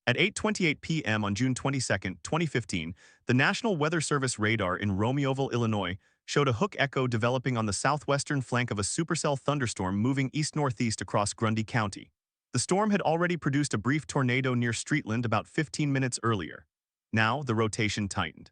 At 8:28 p.m. on June 22, 2015, the National Weather Service radar in Romeoville, Illinois, showed a hook echo developing on the southwestern flank of a supercell thunderstorm moving east-northeast across Grundy County. The storm had already produced a brief tornado near Streetland about 15 minutes earlier. Now, the rotation tightened.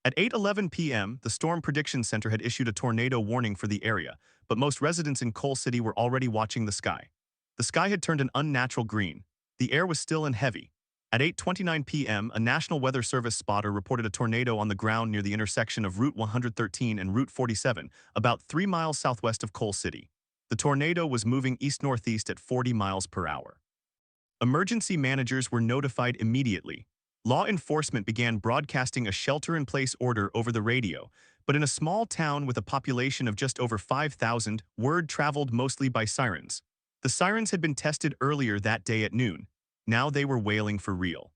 At 8:11 p.m., the Storm Prediction Center had issued a tornado warning for the area, but most residents in Coal City were already watching the sky. The sky had turned an unnatural green. The air was still and heavy. At 8:29 p.m., a National Weather Service spotter reported a tornado on the ground near the intersection of Route 113 and Route 47, about 3 miles southwest of Coal City. The tornado was moving east-northeast at 40 miles per hour. Emergency managers were notified immediately. Law enforcement began broadcasting a shelter-in-place order over the radio, but in a small town with a population of just over 5,000, word traveled mostly by sirens. The sirens had been tested earlier that day at noon. Now they were wailing for real.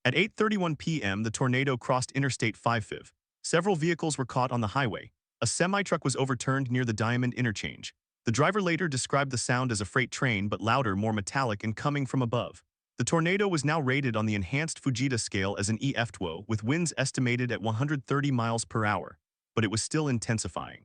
At 8:31 p.m., the tornado crossed Interstate 55. Several vehicles were caught on the highway. A semi-truck was overturned near the Diamond interchange. The driver later described the sound as a freight train, but louder, more metallic, and coming from above. The tornado was now rated on the enhanced Fujita scale as an EF2, with winds estimated at 130 miles per hour, but it was still intensifying.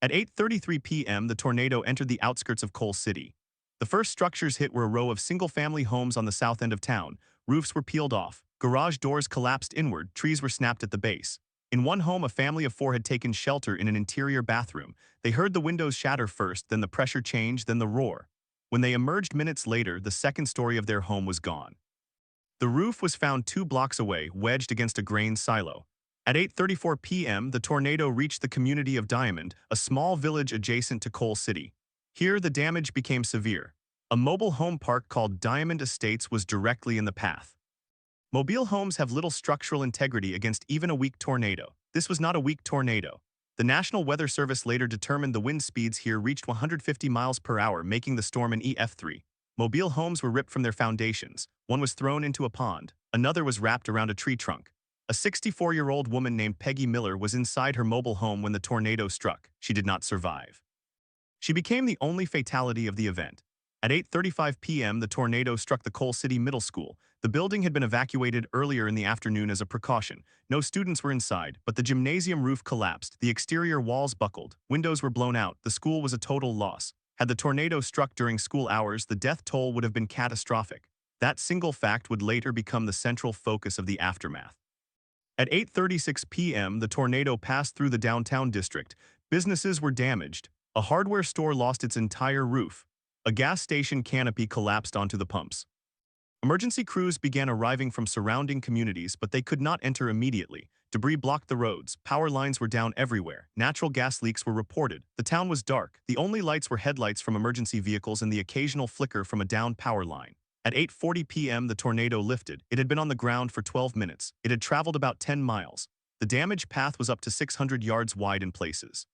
At 8:33 p.m., the tornado entered the outskirts of Coal City. The first structures hit were a row of single-family homes on the south end of town. Roofs were peeled off, garage doors collapsed inward, trees were snapped at the base. In one home, a family of 4 had taken shelter in an interior bathroom. They heard the windows shatter first, then the pressure change, then the roar. When they emerged minutes later, the second story of their home was gone. The roof was found 2 blocks away, wedged against a grain silo. At 8:34 p.m., the tornado reached the community of Diamond, a small village adjacent to Coal City. Here, the damage became severe. A mobile home park called Diamond Estates was directly in the path. Mobile homes have little structural integrity against even a weak tornado. This was not a weak tornado. The National Weather Service later determined the wind speeds here reached 150 miles per hour, making the storm an EF3. Mobile homes were ripped from their foundations. One was thrown into a pond. Another was wrapped around a tree trunk. A 64-year-old woman named Peggy Miller was inside her mobile home when the tornado struck. She did not survive. She became the only fatality of the event. At 8:35 p.m., the tornado struck the Coal City Middle School. The building had been evacuated earlier in the afternoon as a precaution. No students were inside, but the gymnasium roof collapsed, the exterior walls buckled, windows were blown out, the school was a total loss. Had the tornado struck during school hours, the death toll would have been catastrophic. That single fact would later become the central focus of the aftermath. At 8:36 p.m., the tornado passed through the downtown district. Businesses were damaged. A hardware store lost its entire roof. A gas station canopy collapsed onto the pumps. Emergency crews began arriving from surrounding communities, but they could not enter immediately. Debris blocked the roads, power lines were down everywhere, natural gas leaks were reported. The town was dark. The only lights were headlights from emergency vehicles and the occasional flicker from a downed power line. At 8:40 p.m., the tornado lifted. It had been on the ground for 12 minutes. It had traveled about 10 miles. The damage path was up to 600 yards wide in places.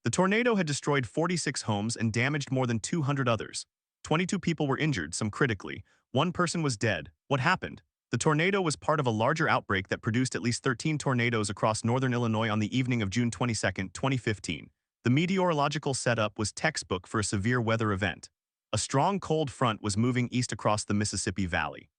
The tornado had destroyed 46 homes and damaged more than 200 others. 22 people were injured, some critically. 1 person was dead. What happened? The tornado was part of a larger outbreak that produced at least 13 tornadoes across northern Illinois on the evening of June 22, 2015. The meteorological setup was textbook for a severe weather event. A strong cold front was moving east across the Mississippi Valley.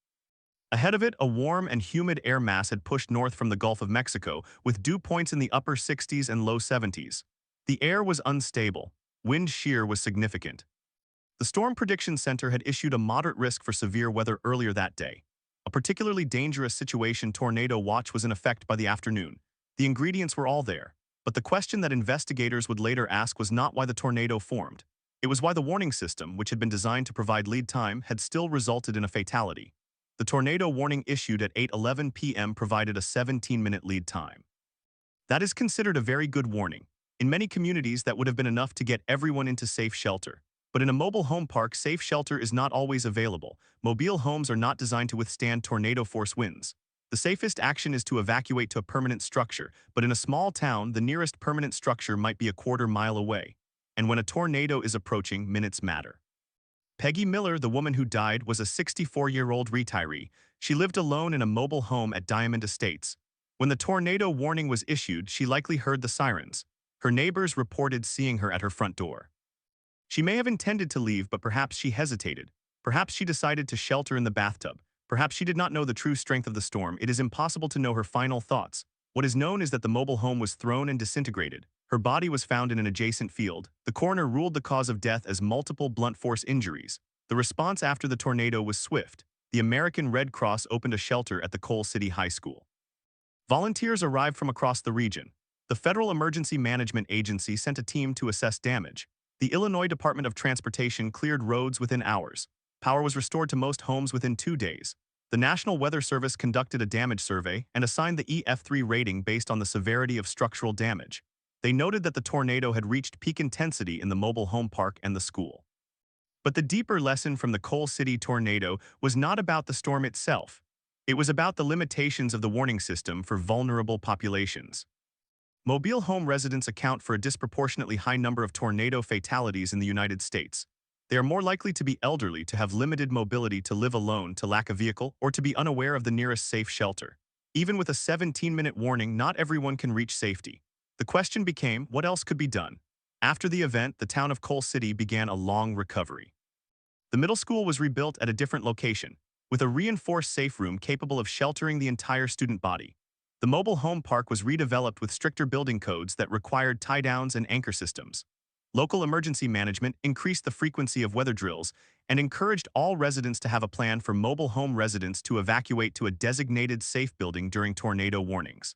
Ahead of it, a warm and humid air mass had pushed north from the Gulf of Mexico, with dew points in the upper 60s and low 70s. The air was unstable. Wind shear was significant. The Storm Prediction Center had issued a moderate risk for severe weather earlier that day. A particularly dangerous situation tornado watch was in effect by the afternoon. The ingredients were all there, but the question that investigators would later ask was not why the tornado formed. It was why the warning system, which had been designed to provide lead time, had still resulted in a fatality. The tornado warning issued at 8:11 p.m. provided a 17-minute lead time. That is considered a very good warning. In many communities, that would have been enough to get everyone into safe shelter. But in a mobile home park, safe shelter is not always available. Mobile homes are not designed to withstand tornado-force winds. The safest action is to evacuate to a permanent structure, but in a small town, the nearest permanent structure might be a quarter-mile away. And when a tornado is approaching, minutes matter. Peggy Miller, the woman who died, was a 64-year-old retiree. She lived alone in a mobile home at Diamond Estates. When the tornado warning was issued, she likely heard the sirens. Her neighbors reported seeing her at her front door. She may have intended to leave, but perhaps she hesitated. Perhaps she decided to shelter in the bathtub. Perhaps she did not know the true strength of the storm. It is impossible to know her final thoughts. What is known is that the mobile home was thrown and disintegrated. Her body was found in an adjacent field. The coroner ruled the cause of death as multiple blunt force injuries. The response after the tornado was swift. The American Red Cross opened a shelter at the Coal City High School. Volunteers arrived from across the region. The Federal Emergency Management Agency sent a team to assess damage. The Illinois Department of Transportation cleared roads within hours. Power was restored to most homes within 2 days. The National Weather Service conducted a damage survey and assigned the EF3 rating based on the severity of structural damage. They noted that the tornado had reached peak intensity in the mobile home park and the school. But the deeper lesson from the Coal City tornado was not about the storm itself. It was about the limitations of the warning system for vulnerable populations. Mobile home residents account for a disproportionately high number of tornado fatalities in the United States. They are more likely to be elderly, to have limited mobility, to live alone, to lack a vehicle, or to be unaware of the nearest safe shelter. Even with a 17-minute warning, not everyone can reach safety. The question became, what else could be done? After the event, the town of Coal City began a long recovery. The middle school was rebuilt at a different location, with a reinforced safe room capable of sheltering the entire student body. The mobile home park was redeveloped with stricter building codes that required tie-downs and anchor systems. Local emergency management increased the frequency of weather drills and encouraged all residents to have a plan for mobile home residents to evacuate to a designated safe building during tornado warnings.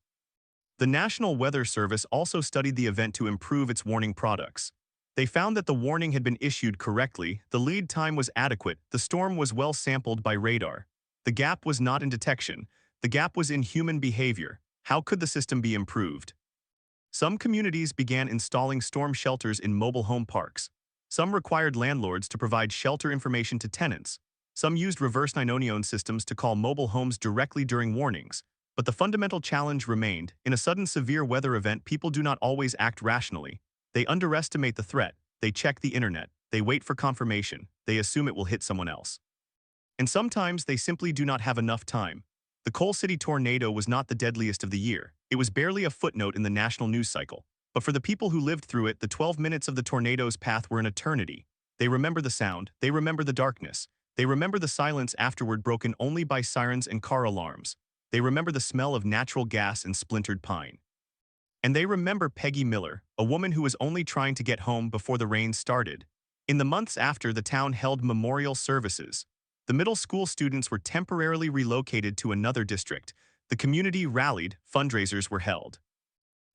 The National Weather Service also studied the event to improve its warning products. They found that the warning had been issued correctly, the lead time was adequate, the storm was well sampled by radar. The gap was not in detection, the gap was in human behavior. How could the system be improved? Some communities began installing storm shelters in mobile home parks. Some required landlords to provide shelter information to tenants. Some used reverse 911 systems to call mobile homes directly during warnings. But the fundamental challenge remained. In a sudden severe weather event, people do not always act rationally. They underestimate the threat, they check the internet, they wait for confirmation, they assume it will hit someone else. And sometimes they simply do not have enough time. The Coal City tornado was not the deadliest of the year. It was barely a footnote in the national news cycle. But for the people who lived through it, the 12 minutes of the tornado's path were an eternity. They remember the sound, they remember the darkness, they remember the silence afterward, broken only by sirens and car alarms. They remember the smell of natural gas and splintered pine. And they remember Peggy Miller, a woman who was only trying to get home before the rain started. In the months after, the town held memorial services. The middle school students were temporarily relocated to another district. The community rallied, fundraisers were held.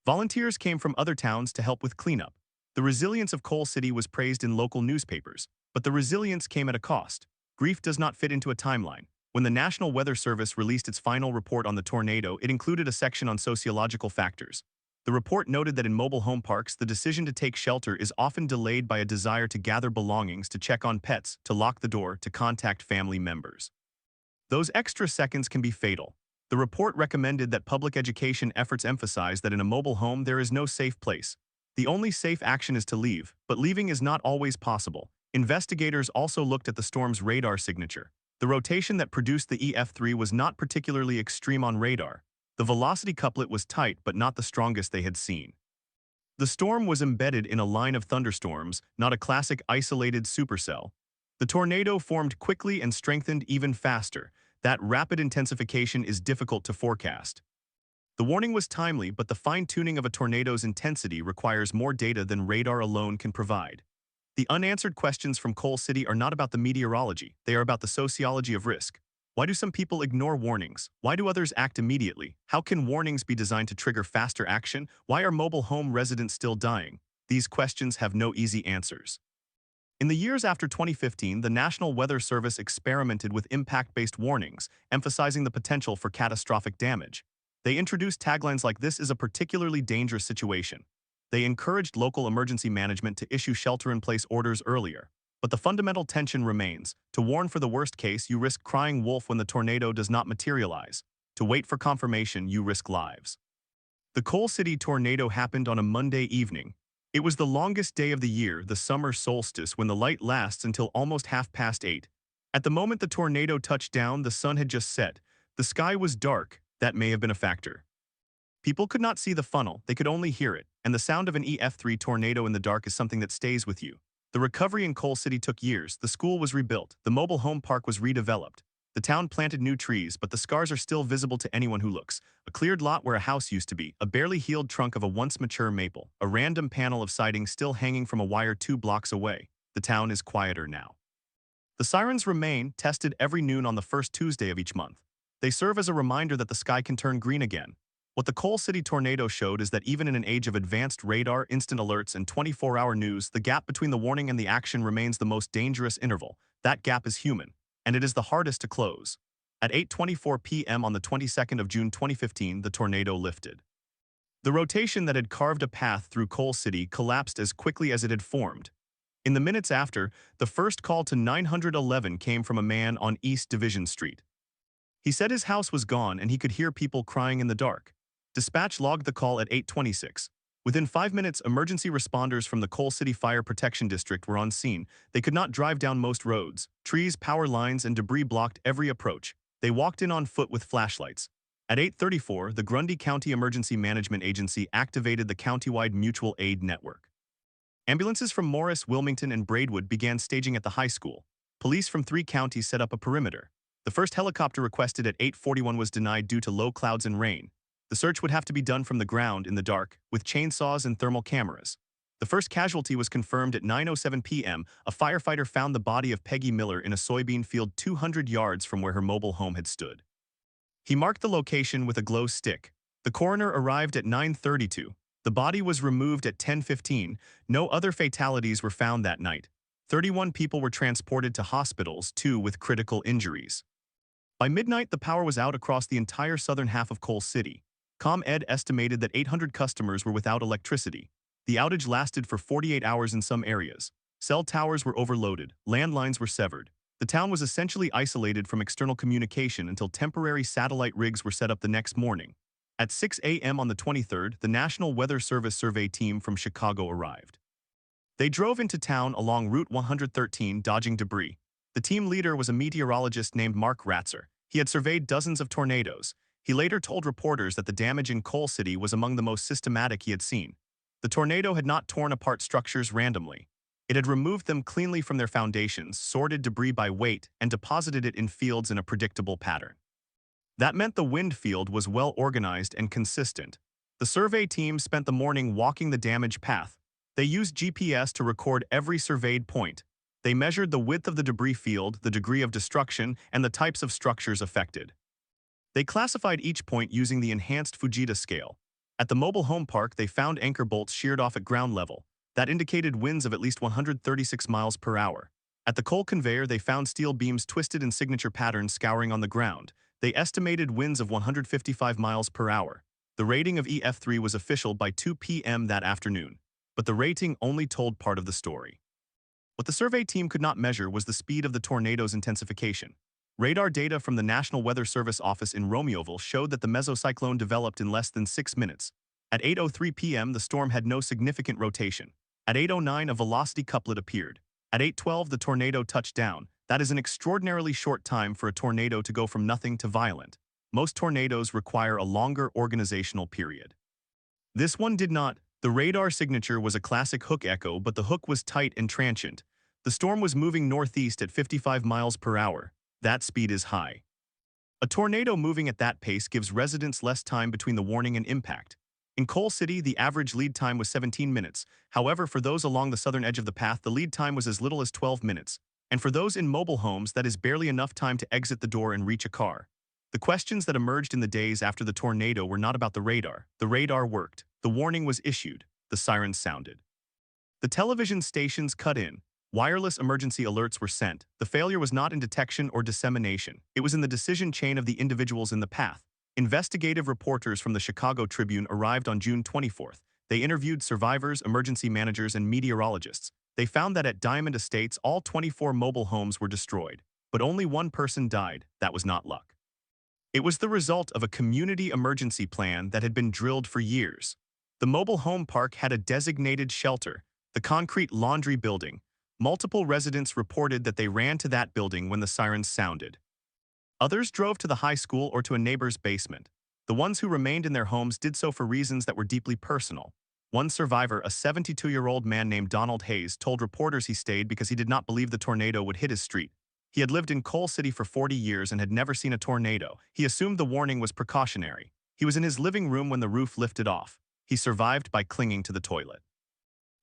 Volunteers came from other towns to help with cleanup. The resilience of Coal City was praised in local newspapers, but the resilience came at a cost. Grief does not fit into a timeline. When the National Weather Service released its final report on the tornado, it included a section on sociological factors. The report noted that in mobile home parks, the decision to take shelter is often delayed by a desire to gather belongings, to check on pets, to lock the door, to contact family members. Those extra seconds can be fatal. The report recommended that public education efforts emphasize that in a mobile home there is no safe place. The only safe action is to leave, but leaving is not always possible. Investigators also looked at the storm's radar signature. The rotation that produced the EF3 was not particularly extreme on radar. The velocity couplet was tight but not the strongest they had seen. The storm was embedded in a line of thunderstorms, not a classic isolated supercell. The tornado formed quickly and strengthened even faster. That rapid intensification is difficult to forecast. The warning was timely, but the fine-tuning of a tornado's intensity requires more data than radar alone can provide. The unanswered questions from Coal City are not about the meteorology, they are about the sociology of risk. Why do some people ignore warnings? Why do others act immediately? How can warnings be designed to trigger faster action? Why are mobile home residents still dying? These questions have no easy answers. In the years after 2015, the National Weather Service experimented with impact-based warnings, emphasizing the potential for catastrophic damage. They introduced taglines like "This is a particularly dangerous situation." They encouraged local emergency management to issue shelter-in-place orders earlier. But the fundamental tension remains. To warn for the worst case, you risk crying wolf when the tornado does not materialize. To wait for confirmation, you risk lives. The Coal City tornado happened on a Monday evening. It was the longest day of the year, the summer solstice, when the light lasts until almost 8:30. At the moment the tornado touched down, the sun had just set. The sky was dark. That may have been a factor. People could not see the funnel, they could only hear it, and the sound of an EF3 tornado in the dark is something that stays with you. The recovery in Coal City took years. The school was rebuilt. The mobile home park was redeveloped. The town planted new trees, but the scars are still visible to anyone who looks. A cleared lot where a house used to be, a barely healed trunk of a once mature maple, a random panel of siding still hanging from a wire 2 blocks away. The town is quieter now. The sirens remain, tested every noon on the first Tuesday of each month. They serve as a reminder that the sky can turn green again. What the Coal City tornado showed is that even in an age of advanced radar, instant alerts, and 24-hour news, the gap between the warning and the action remains the most dangerous interval. That gap is human, and it is the hardest to close. At 8:24 p.m. on the 22nd of June 2015, the tornado lifted. The rotation that had carved a path through Coal City collapsed as quickly as it had formed. In the minutes after, the first call to 911 came from a man on East Division Street. He said his house was gone and he could hear people crying in the dark. Dispatch logged the call at 8:26. Within 5 minutes, emergency responders from the Coal City Fire Protection District were on scene. They could not drive down most roads. Trees, power lines, and debris blocked every approach. They walked in on foot with flashlights. At 8:34, the Grundy County Emergency Management Agency activated the countywide mutual aid network. Ambulances from Morris, Wilmington, and Braidwood began staging at the high school. Police from 3 counties set up a perimeter. The first helicopter requested at 8:41 was denied due to low clouds and rain. The search would have to be done from the ground in the dark, with chainsaws and thermal cameras. The first casualty was confirmed at 9:07 p.m. A firefighter found the body of Peggy Miller in a soybean field 200 yards from where her mobile home had stood. He marked the location with a glow stick. The coroner arrived at 9:32. The body was removed at 10:15. No other fatalities were found that night. 31 people were transported to hospitals, 2 with critical injuries. By midnight, the power was out across the entire southern half of Coal City. ComEd estimated that 800 customers were without electricity. The outage lasted for 48 hours in some areas. Cell towers were overloaded, landlines were severed. The town was essentially isolated from external communication until temporary satellite rigs were set up the next morning. At 6 a.m. on the 23rd, the National Weather Service survey team from Chicago arrived. They drove into town along Route 113, dodging debris. The team leader was a meteorologist named Mark Ratzer. He had surveyed dozens of tornadoes. He later told reporters that the damage in Coal City was among the most systematic he had seen. The tornado had not torn apart structures randomly. It had removed them cleanly from their foundations, sorted debris by weight, and deposited it in fields in a predictable pattern. That meant the wind field was well organized and consistent. The survey team spent the morning walking the damaged path. They used GPS to record every surveyed point. They measured the width of the debris field, the degree of destruction, and the types of structures affected. They classified each point using the enhanced Fujita scale. At the mobile home park, they found anchor bolts sheared off at ground level. That indicated winds of at least 136 miles per hour. At the coal conveyor, they found steel beams twisted in signature patterns scouring on the ground. They estimated winds of 155 miles per hour. The rating of EF3 was official by 2 p.m. that afternoon, but the rating only told part of the story. What the survey team could not measure was the speed of the tornado's intensification. Radar data from the National Weather Service office in Romeoville showed that the mesocyclone developed in less than 6 minutes. At 8:03 p.m., the storm had no significant rotation. At 8:09, a velocity couplet appeared. At 8:12, the tornado touched down. That is an extraordinarily short time for a tornado to go from nothing to violent. Most tornadoes require a longer organizational period. This one did not. The radar signature was a classic hook echo, but the hook was tight and transient. The storm was moving northeast at 55 miles per hour. That speed is high. A tornado moving at that pace gives residents less time between the warning and impact. In Coal City, the average lead time was 17 minutes. However, for those along the southern edge of the path, the lead time was as little as 12 minutes. And for those in mobile homes, that is barely enough time to exit the door and reach a car. The questions that emerged in the days after the tornado were not about the radar. The radar worked. The warning was issued. The sirens sounded. The television stations cut in. Wireless emergency alerts were sent. The failure was not in detection or dissemination. It was in the decision chain of the individuals in the path. Investigative reporters from the Chicago Tribune arrived on June 24th. They interviewed survivors, emergency managers, and meteorologists. They found that at Diamond Estates, all 24 mobile homes were destroyed, but only one person died. That was not luck. It was the result of a community emergency plan that had been drilled for years. The mobile home park had a designated shelter, the concrete laundry building. Multiple residents reported that they ran to that building when the sirens sounded. Others drove to the high school or to a neighbor's basement. The ones who remained in their homes did so for reasons that were deeply personal. One survivor, a 72-year-old man named Donald Hayes, told reporters he stayed because he did not believe the tornado would hit his street. He had lived in Coal City for 40 years and had never seen a tornado. He assumed the warning was precautionary. He was in his living room when the roof lifted off. He survived by clinging to the toilet.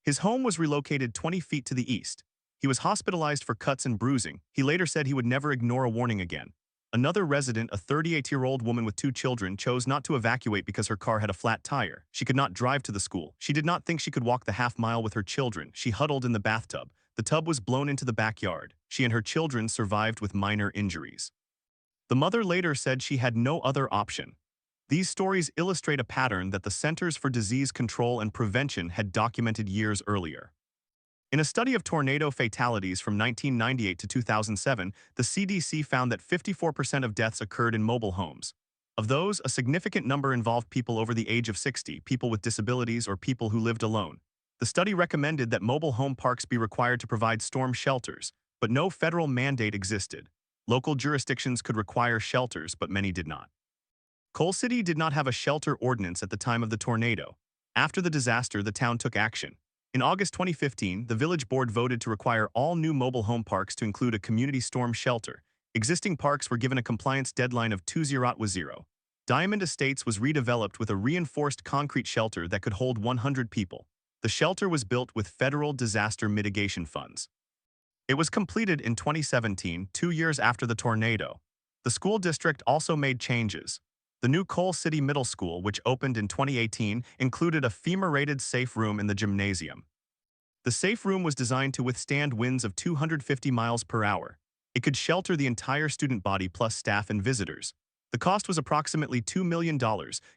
His home was relocated 20 feet to the east. He was hospitalized for cuts and bruising. He later said he would never ignore a warning again. Another resident, a 38-year-old woman with 2 children, chose not to evacuate because her car had a flat tire. She could not drive to the school. She did not think she could walk the half-mile with her children. She huddled in the bathtub. The tub was blown into the backyard. She and her children survived with minor injuries. The mother later said she had no other option. These stories illustrate a pattern that the Centers for Disease Control and Prevention had documented years earlier. In a study of tornado fatalities from 1998 to 2007, the CDC found that 54% of deaths occurred in mobile homes. Of those, a significant number involved people over the age of 60, people with disabilities, or people who lived alone. The study recommended that mobile home parks be required to provide storm shelters, but no federal mandate existed. Local jurisdictions could require shelters, but many did not. Coal City did not have a shelter ordinance at the time of the tornado. After the disaster, the town took action. In August 2015, the village board voted to require all new mobile home parks to include a community storm shelter. Existing parks were given a compliance deadline of 2010. Diamond Estates was redeveloped with a reinforced concrete shelter that could hold 100 people. The shelter was built with federal disaster mitigation funds. It was completed in 2017, 2 years after the tornado. The school district also made changes. The new Coal City Middle School, which opened in 2018, included a FEMA-rated safe room in the gymnasium. The safe room was designed to withstand winds of 250 miles per hour. It could shelter the entire student body plus staff and visitors. The cost was approximately $2 million,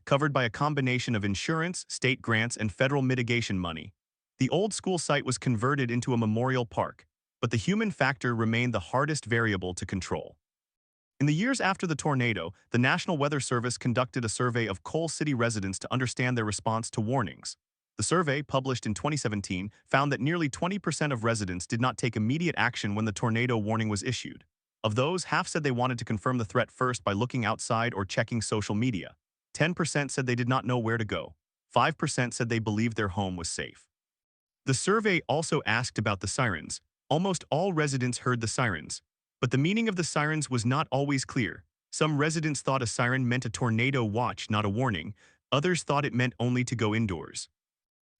covered by a combination of insurance, state grants, and federal mitigation money. The old school site was converted into a memorial park, but the human factor remained the hardest variable to control. In the years after the tornado, the National Weather Service conducted a survey of Coal City residents to understand their response to warnings. The survey, published in 2017, found that nearly 20% of residents did not take immediate action when the tornado warning was issued. Of those, half said they wanted to confirm the threat first by looking outside or checking social media. 10% said they did not know where to go. 5% said they believed their home was safe. The survey also asked about the sirens. Almost all residents heard the sirens, but the meaning of the sirens was not always clear. Some residents thought a siren meant a tornado watch, not a warning. Others thought it meant only to go indoors.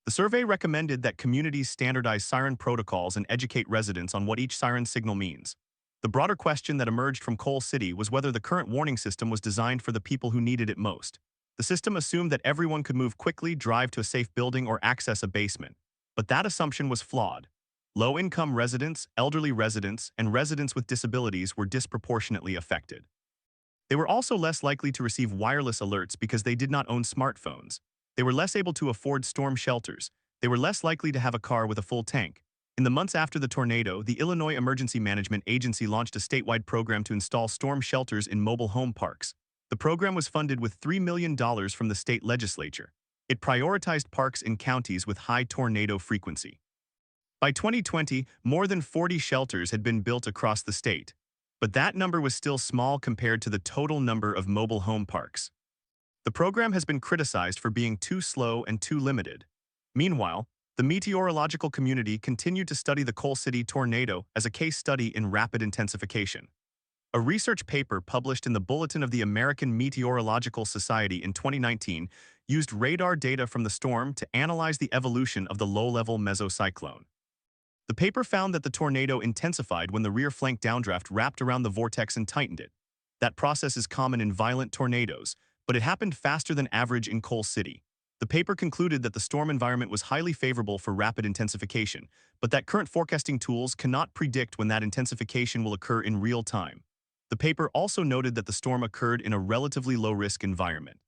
The survey recommended that communities standardize siren protocols and educate residents on what each siren signal means. The broader question that emerged from Coal City was whether the current warning system was designed for the people who needed it most. The system assumed that everyone could move quickly, drive to a safe building, or access a basement. But that assumption was flawed. Low-income residents, elderly residents, and residents with disabilities were disproportionately affected. They were also less likely to receive wireless alerts because they did not own smartphones. They were less able to afford storm shelters. They were less likely to have a car with a full tank. In the months after the tornado, the Illinois Emergency Management Agency launched a statewide program to install storm shelters in mobile home parks. The program was funded with $3 million from the state legislature. It prioritized parks in counties with high tornado frequency. By 2020, more than 40 shelters had been built across the state, but that number was still small compared to the total number of mobile home parks. The program has been criticized for being too slow and too limited. Meanwhile, the meteorological community continued to study the Coal City tornado as a case study in rapid intensification. A research paper published in the Bulletin of the American Meteorological Society in 2019 used radar data from the storm to analyze the evolution of the low-level mesocyclone. The paper found that the tornado intensified when the rear flank downdraft wrapped around the vortex and tightened it. That process is common in violent tornadoes, but it happened faster than average in Coal City. The paper concluded that the storm environment was highly favorable for rapid intensification, but that current forecasting tools cannot predict when that intensification will occur in real time. The paper also noted that the storm occurred in a relatively low-risk environment.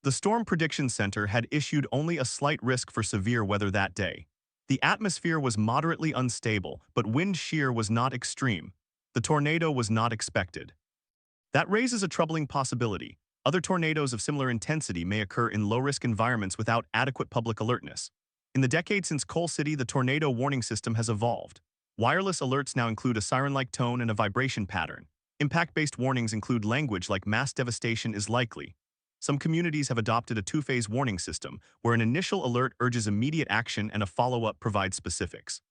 The Storm Prediction Center had issued only a slight risk for severe weather that day. The atmosphere was moderately unstable, but wind shear was not extreme. The tornado was not expected. That raises a troubling possibility. Other tornadoes of similar intensity may occur in low-risk environments without adequate public alertness. In the decade since Coal City, the tornado warning system has evolved. Wireless alerts now include a siren-like tone and a vibration pattern. Impact-based warnings include language like mass devastation is likely. Some communities have adopted a two-phase warning system, where an initial alert urges immediate action and a follow-up provides specifics.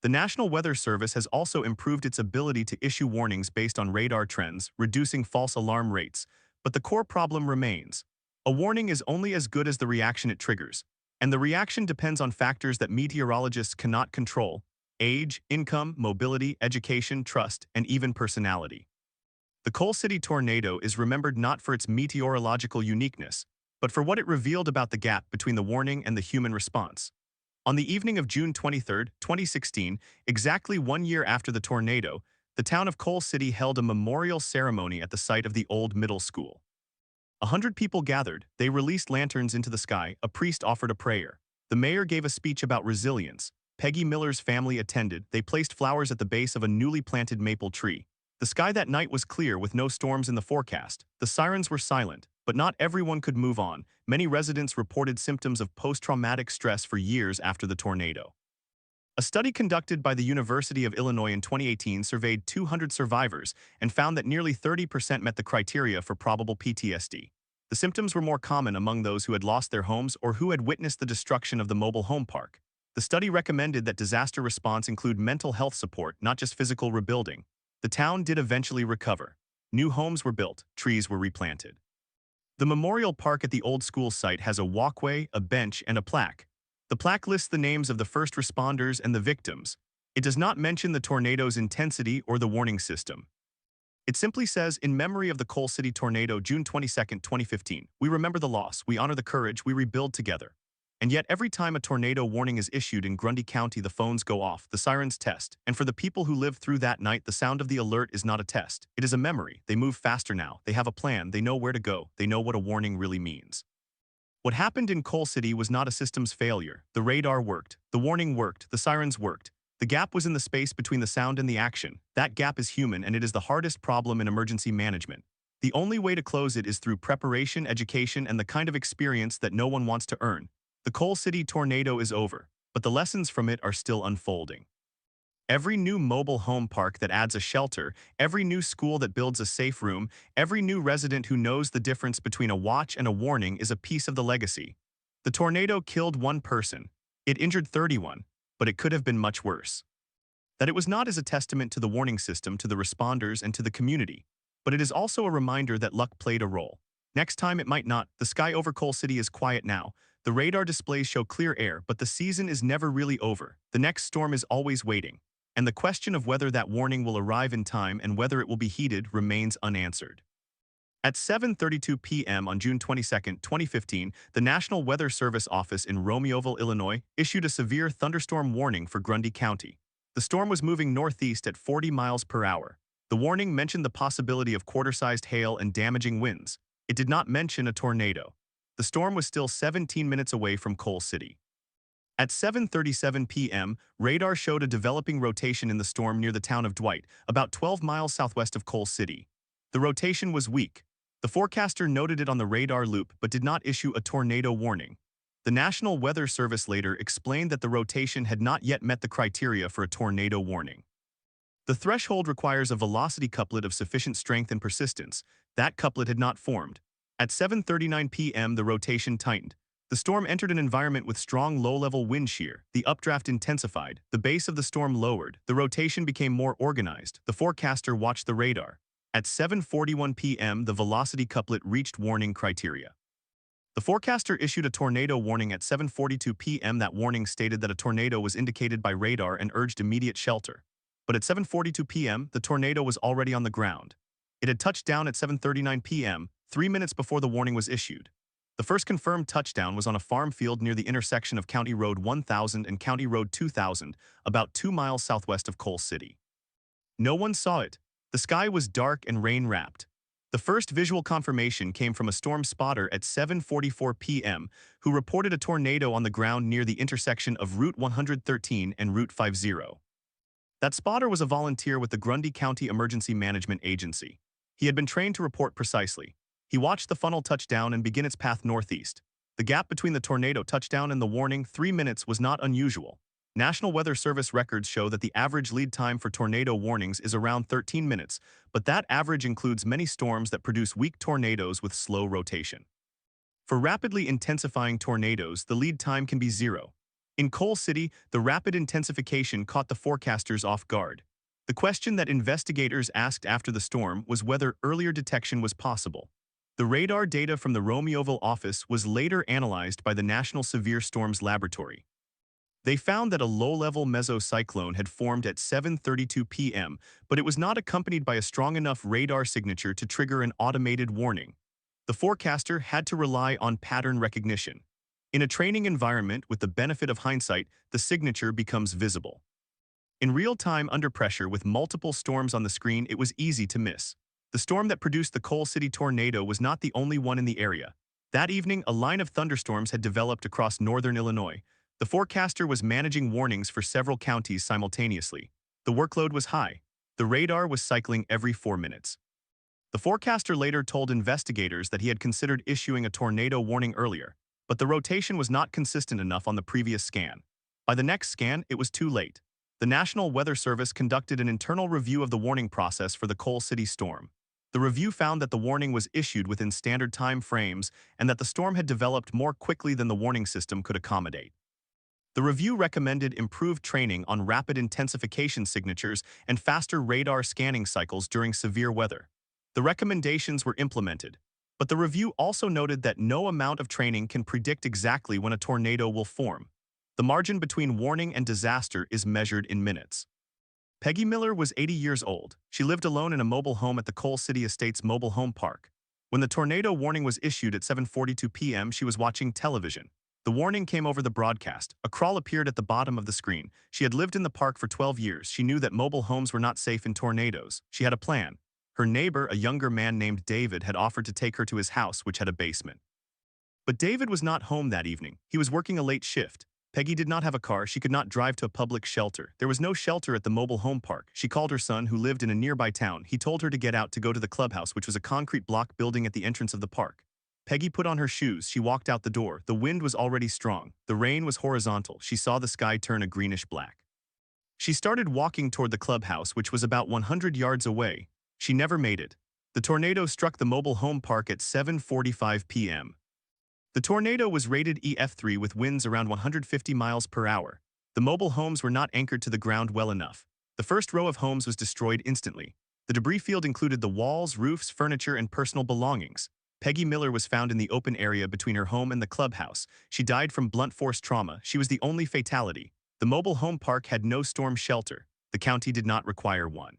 The National Weather Service has also improved its ability to issue warnings based on radar trends, reducing false alarm rates, but the core problem remains. A warning is only as good as the reaction it triggers, and the reaction depends on factors that meteorologists cannot control: age, income, mobility, education, trust, and even personality. The Coal City tornado is remembered not for its meteorological uniqueness, but for what it revealed about the gap between the warning and the human response. On the evening of June 23, 2016, exactly 1 year after the tornado, the town of Coal City held a memorial ceremony at the site of the old middle school. 100 people gathered, they released lanterns into the sky, a priest offered a prayer. The mayor gave a speech about resilience. Peggy Miller's family attended, they placed flowers at the base of a newly planted maple tree. The sky that night was clear with no storms in the forecast. The sirens were silent, but not everyone could move on. Many residents reported symptoms of post-traumatic stress for years after the tornado. A study conducted by the University of Illinois in 2018 surveyed 200 survivors and found that nearly 30% met the criteria for probable PTSD. The symptoms were more common among those who had lost their homes or who had witnessed the destruction of the mobile home park. The study recommended that disaster response include mental health support, not just physical rebuilding. The town did eventually recover. New homes were built, trees were replanted. The memorial park at the old school site has a walkway, a bench, and a plaque. The plaque lists the names of the first responders and the victims. It does not mention the tornado's intensity or the warning system. It simply says, "In memory of the Coal City tornado, June 22, 2015, we remember the loss, we honor the courage, we rebuild together." And yet every time a tornado warning is issued in Grundy County, the phones go off, the sirens test, and for the people who lived through that night, the sound of the alert is not a test. It is a memory. They move faster now, they have a plan, they know where to go, they know what a warning really means. What happened in Coal City was not a systems failure. The radar worked, the warning worked, the sirens worked. The gap was in the space between the sound and the action. That gap is human, and it is the hardest problem in emergency management. The only way to close it is through preparation, education, and the kind of experience that no one wants to earn. The Coal City tornado is over, but the lessons from it are still unfolding. Every new mobile home park that adds a shelter, every new school that builds a safe room, every new resident who knows the difference between a watch and a warning is a piece of the legacy. The tornado killed one person. It injured 31, but it could have been much worse. That it was not is a testament to the warning system, to the responders, and to the community, but it is also a reminder that luck played a role. Next time it might not. The sky over Coal City is quiet now. The radar displays show clear air, but the season is never really over. The next storm is always waiting. And the question of whether that warning will arrive in time and whether it will be heeded remains unanswered. At 7:32 p.m. on June 22, 2015, the National Weather Service office in Romeoville, Illinois, issued a severe thunderstorm warning for Grundy County. The storm was moving northeast at 40 miles per hour. The warning mentioned the possibility of quarter-sized hail and damaging winds. It did not mention a tornado. The storm was still 17 minutes away from Coal City. At 7:37 p.m., radar showed a developing rotation in the storm near the town of Dwight, about 12 miles southwest of Coal City. The rotation was weak. The forecaster noted it on the radar loop but did not issue a tornado warning. The National Weather Service later explained that the rotation had not yet met the criteria for a tornado warning. The threshold requires a velocity couplet of sufficient strength and persistence. That couplet had not formed. At 7:39 p.m., the rotation tightened. The storm entered an environment with strong low-level wind shear. The updraft intensified. The base of the storm lowered. The rotation became more organized. The forecaster watched the radar. At 7:41 p.m., the velocity couplet reached warning criteria. The forecaster issued a tornado warning at 7:42 p.m. That warning stated that a tornado was indicated by radar and urged immediate shelter. But at 7:42 p.m., the tornado was already on the ground. It had touched down at 7:39 p.m., 3 minutes before the warning was issued. The first confirmed touchdown was on a farm field near the intersection of County Road 1000 and County Road 2000, about 2 miles southwest of Coal City. No one saw it. The sky was dark and rain-wrapped. The first visual confirmation came from a storm spotter at 7:44 p.m. who reported a tornado on the ground near the intersection of Route 113 and Route 50. That spotter was a volunteer with the Grundy County Emergency Management Agency. He had been trained to report precisely. He watched the funnel touch down and begin its path northeast. The gap between the tornado touchdown and the warning, 3 minutes, was not unusual. National Weather Service records show that the average lead time for tornado warnings is around 13 minutes, but that average includes many storms that produce weak tornadoes with slow rotation. For rapidly intensifying tornadoes, the lead time can be 0. In Coal City, the rapid intensification caught the forecasters off guard. The question that investigators asked after the storm was whether earlier detection was possible. The radar data from the Romeoville office was later analyzed by the National Severe Storms Laboratory. They found that a low-level mesocyclone had formed at 7:32 p.m., but it was not accompanied by a strong enough radar signature to trigger an automated warning. The forecaster had to rely on pattern recognition. In a training environment with the benefit of hindsight, the signature becomes visible. In real time under pressure with multiple storms on the screen, it was easy to miss. The storm that produced the Coal City tornado was not the only one in the area. That evening, a line of thunderstorms had developed across northern Illinois. The forecaster was managing warnings for several counties simultaneously. The workload was high. The radar was cycling every 4 minutes. The forecaster later told investigators that he had considered issuing a tornado warning earlier, but the rotation was not consistent enough on the previous scan. By the next scan, it was too late. The National Weather Service conducted an internal review of the warning process for the Coal City storm. The review found that the warning was issued within standard time frames and that the storm had developed more quickly than the warning system could accommodate. The review recommended improved training on rapid intensification signatures and faster radar scanning cycles during severe weather. The recommendations were implemented, but the review also noted that no amount of training can predict exactly when a tornado will form. The margin between warning and disaster is measured in minutes. Peggy Miller was 80 years old. She lived alone in a mobile home at the Coal City Estates mobile home park. When the tornado warning was issued at 7:42 p.m., she was watching television. The warning came over the broadcast. A crawl appeared at the bottom of the screen. She had lived in the park for 12 years. She knew that mobile homes were not safe in tornadoes. She had a plan. Her neighbor, a younger man named David, had offered to take her to his house, which had a basement. But David was not home that evening. He was working a late shift. Peggy did not have a car. She could not drive to a public shelter. There was no shelter at the mobile home park. She called her son, who lived in a nearby town. He told her to get out to go to the clubhouse, which was a concrete block building at the entrance of the park. Peggy put on her shoes. She walked out the door. The wind was already strong. The rain was horizontal. She saw the sky turn a greenish black. She started walking toward the clubhouse, which was about 100 yards away. She never made it. The tornado struck the mobile home park at 7:45 p.m. The tornado was rated EF3 with winds around 150 miles per hour. The mobile homes were not anchored to the ground well enough. The first row of homes was destroyed instantly. The debris field included the walls, roofs, furniture, and personal belongings. Peggy Miller was found in the open area between her home and the clubhouse. She died from blunt force trauma. She was the only fatality. The mobile home park had no storm shelter. The county did not require one.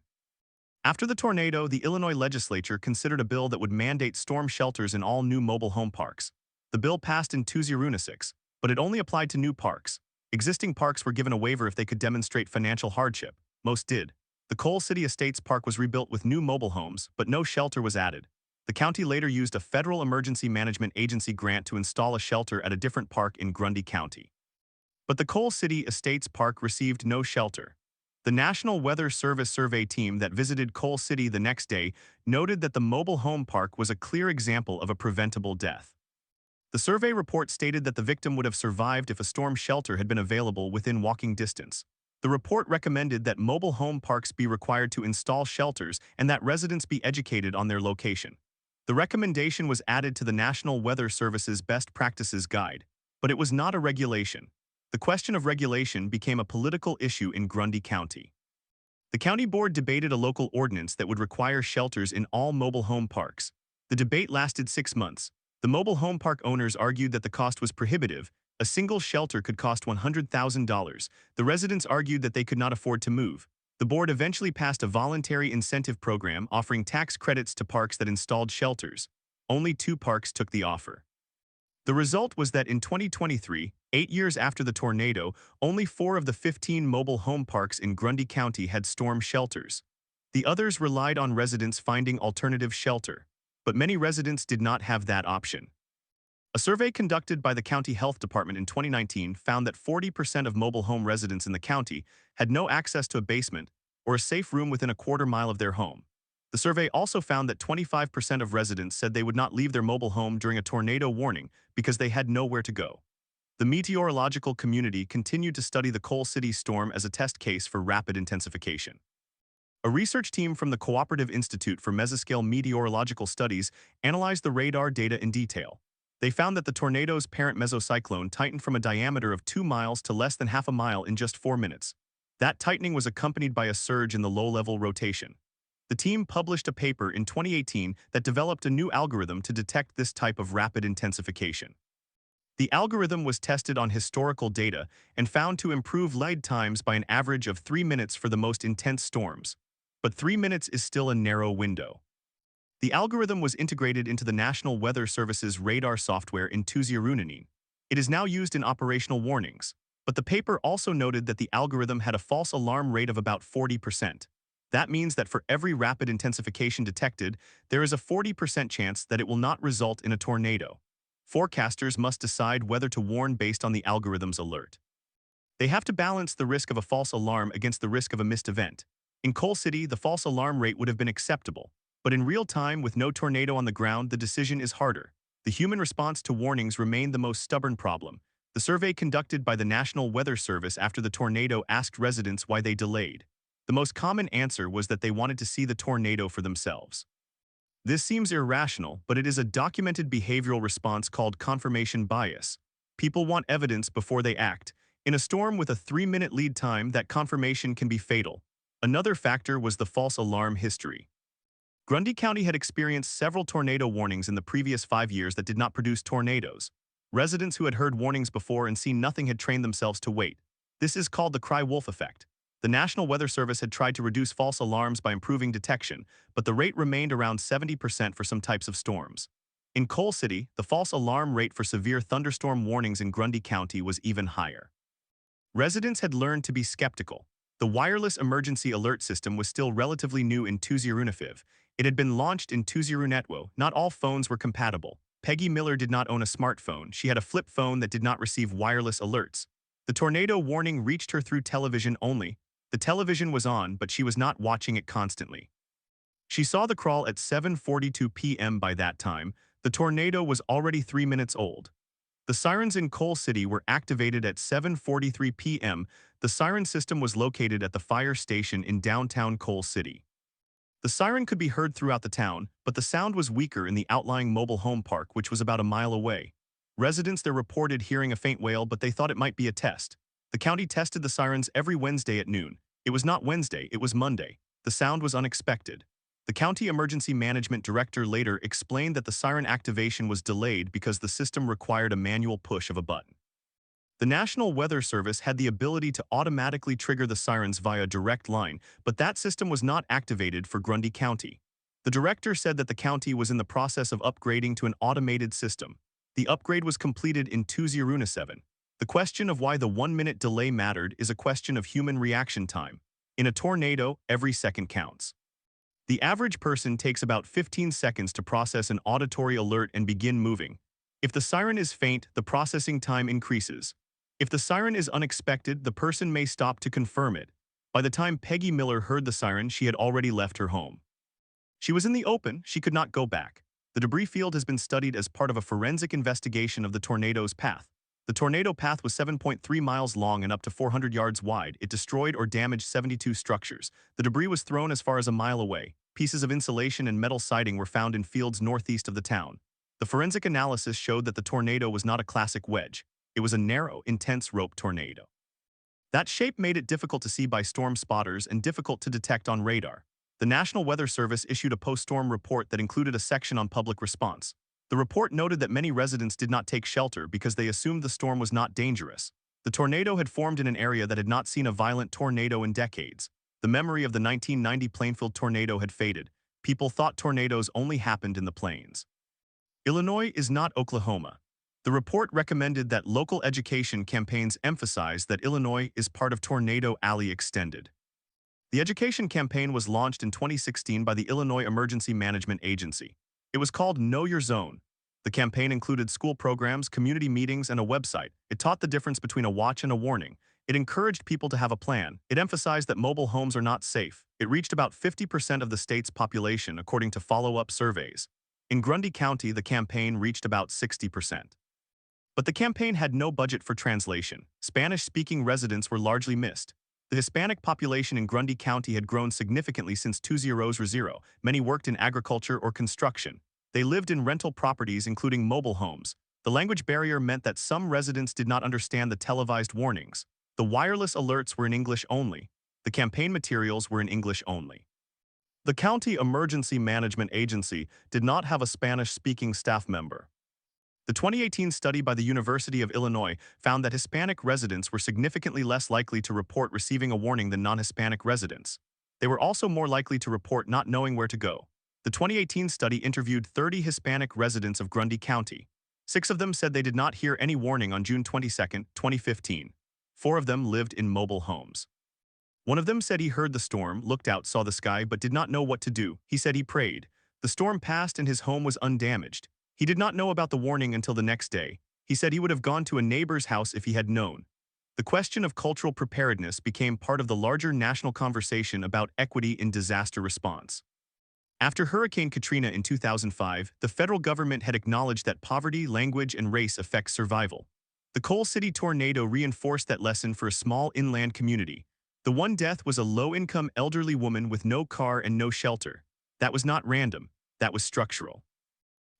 After the tornado, the Illinois legislature considered a bill that would mandate storm shelters in all new mobile home parks. The bill passed in 2006, but it only applied to new parks. Existing parks were given a waiver if they could demonstrate financial hardship. Most did. The Coal City Estates Park was rebuilt with new mobile homes, but no shelter was added. The county later used a Federal Emergency Management Agency grant to install a shelter at a different park in Grundy County. But the Coal City Estates Park received no shelter. The National Weather Service survey team that visited Coal City the next day noted that the mobile home park was a clear example of a preventable death. The survey report stated that the victim would have survived if a storm shelter had been available within walking distance. The report recommended that mobile home parks be required to install shelters and that residents be educated on their location. The recommendation was added to the National Weather Service's Best Practices Guide, but it was not a regulation. The question of regulation became a political issue in Grundy County. The county board debated a local ordinance that would require shelters in all mobile home parks. The debate lasted 6 months. The mobile home park owners argued that the cost was prohibitive. A single shelter could cost $100,000. The residents argued that they could not afford to move. The board eventually passed a voluntary incentive program offering tax credits to parks that installed shelters. Only 2 parks took the offer. The result was that in 2023, 8 years after the tornado, only 4 of the 15 mobile home parks in Grundy County had storm shelters. The others relied on residents finding alternative shelter, but many residents did not have that option. A survey conducted by the County Health Department in 2019 found that 40% of mobile home residents in the county had no access to a basement or a safe room within a quarter mile of their home. The survey also found that 25% of residents said they would not leave their mobile home during a tornado warning because they had nowhere to go. The meteorological community continued to study the Coal City storm as a test case for rapid intensification. A research team from the Cooperative Institute for Mesoscale Meteorological Studies analyzed the radar data in detail. They found that the tornado's parent mesocyclone tightened from a diameter of 2 miles to less than half a mile in just 4 minutes. That tightening was accompanied by a surge in the low-level rotation. The team published a paper in 2018 that developed a new algorithm to detect this type of rapid intensification. The algorithm was tested on historical data and found to improve lead times by an average of 3 minutes for the most intense storms. But 3 minutes is still a narrow window. The algorithm was integrated into the National Weather Service's radar software in 2019. It is now used in operational warnings, but the paper also noted that the algorithm had a false alarm rate of about 40%. That means that for every rapid intensification detected, there is a 40% chance that it will not result in a tornado. Forecasters must decide whether to warn based on the algorithm's alert. They have to balance the risk of a false alarm against the risk of a missed event. In Coal City, the false alarm rate would have been acceptable, but in real time, with no tornado on the ground, the decision is harder. The human response to warnings remained the most stubborn problem. The survey conducted by the National Weather Service after the tornado asked residents why they delayed. The most common answer was that they wanted to see the tornado for themselves. This seems irrational, but it is a documented behavioral response called confirmation bias. People want evidence before they act. In a storm with a 3-minute lead time, that confirmation can be fatal. Another factor was the false alarm history. Grundy County had experienced several tornado warnings in the previous 5 years that did not produce tornadoes. Residents who had heard warnings before and seen nothing had trained themselves to wait. This is called the cry wolf effect. The National Weather Service had tried to reduce false alarms by improving detection, but the rate remained around 70% for some types of storms. In Coal City, the false alarm rate for severe thunderstorm warnings in Grundy County was even higher. Residents had learned to be skeptical. The wireless emergency alert system was still relatively new in 2019. It had been launched in 2019. Not all phones were compatible. Peggy Miller did not own a smartphone. She had a flip phone that did not receive wireless alerts. The tornado warning reached her through television only. The television was on, but she was not watching it constantly. She saw the crawl at 7:42 p.m. By that time, the tornado was already 3 minutes old. The sirens in Coal City were activated at 7:43 p.m. The siren system was located at the fire station in downtown Coal City. The siren could be heard throughout the town, but the sound was weaker in the outlying mobile home park, which was about a mile away. Residents there reported hearing a faint wail, but they thought it might be a test. The county tested the sirens every Wednesday at noon. It was not Wednesday, it was Monday. The sound was unexpected. The county emergency management director later explained that the siren activation was delayed because the system required a manual push of a button. The National Weather Service had the ability to automatically trigger the sirens via direct line, but that system was not activated for Grundy County. The director said that the county was in the process of upgrading to an automated system. The upgrade was completed in 2017. The question of why the 1-minute delay mattered is a question of human reaction time. In a tornado, every second counts. The average person takes about 15 seconds to process an auditory alert and begin moving. If the siren is faint, the processing time increases. If the siren is unexpected, the person may stop to confirm it. By the time Peggy Miller heard the siren, she had already left her home. She was in the open, she could not go back. The debris field has been studied as part of a forensic investigation of the tornado's path. The tornado path was 7.3 miles long and up to 400 yards wide. It destroyed or damaged 72 structures. The debris was thrown as far as a mile away. Pieces of insulation and metal siding were found in fields northeast of the town. The forensic analysis showed that the tornado was not a classic wedge. It was a narrow, intense rope tornado. That shape made it difficult to see by storm spotters and difficult to detect on radar. The National Weather Service issued a post-storm report that included a section on public response. The report noted that many residents did not take shelter because they assumed the storm was not dangerous. The tornado had formed in an area that had not seen a violent tornado in decades. The memory of the 1990 Plainfield tornado had faded. People thought tornadoes only happened in the plains. Illinois is not Oklahoma. The report recommended that local education campaigns emphasize that Illinois is part of Tornado Alley Extended. The education campaign was launched in 2016 by the Illinois Emergency Management Agency. It was called Know Your Zone. The campaign included school programs, community meetings, and a website. It taught the difference between a watch and a warning. It encouraged people to have a plan. It emphasized that mobile homes are not safe. It reached about 50% of the state's population, according to follow-up surveys. In Grundy County, the campaign reached about 60%. But the campaign had no budget for translation. Spanish-speaking residents were largely missed. The Hispanic population in Grundy County had grown significantly since 2010. Many worked in agriculture or construction. They lived in rental properties, including mobile homes. The language barrier meant that some residents did not understand the televised warnings. The wireless alerts were in English only. The campaign materials were in English only. The County Emergency Management Agency did not have a Spanish-speaking staff member. The 2018 study by the University of Illinois found that Hispanic residents were significantly less likely to report receiving a warning than non-Hispanic residents. They were also more likely to report not knowing where to go. The 2018 study interviewed 30 Hispanic residents of Grundy County. 6 of them said they did not hear any warning on June 22, 2015. 4 of them lived in mobile homes. One of them said he heard the storm, looked out, saw the sky, but did not know what to do. He said he prayed. The storm passed and his home was undamaged. He did not know about the warning until the next day. He said he would have gone to a neighbor's house if he had known. The question of cultural preparedness became part of the larger national conversation about equity in disaster response. After Hurricane Katrina in 2005, the federal government had acknowledged that poverty, language, and race affect survival. The Coal City tornado reinforced that lesson for a small inland community. The one death was a low-income elderly woman with no car and no shelter. That was not random. That was structural.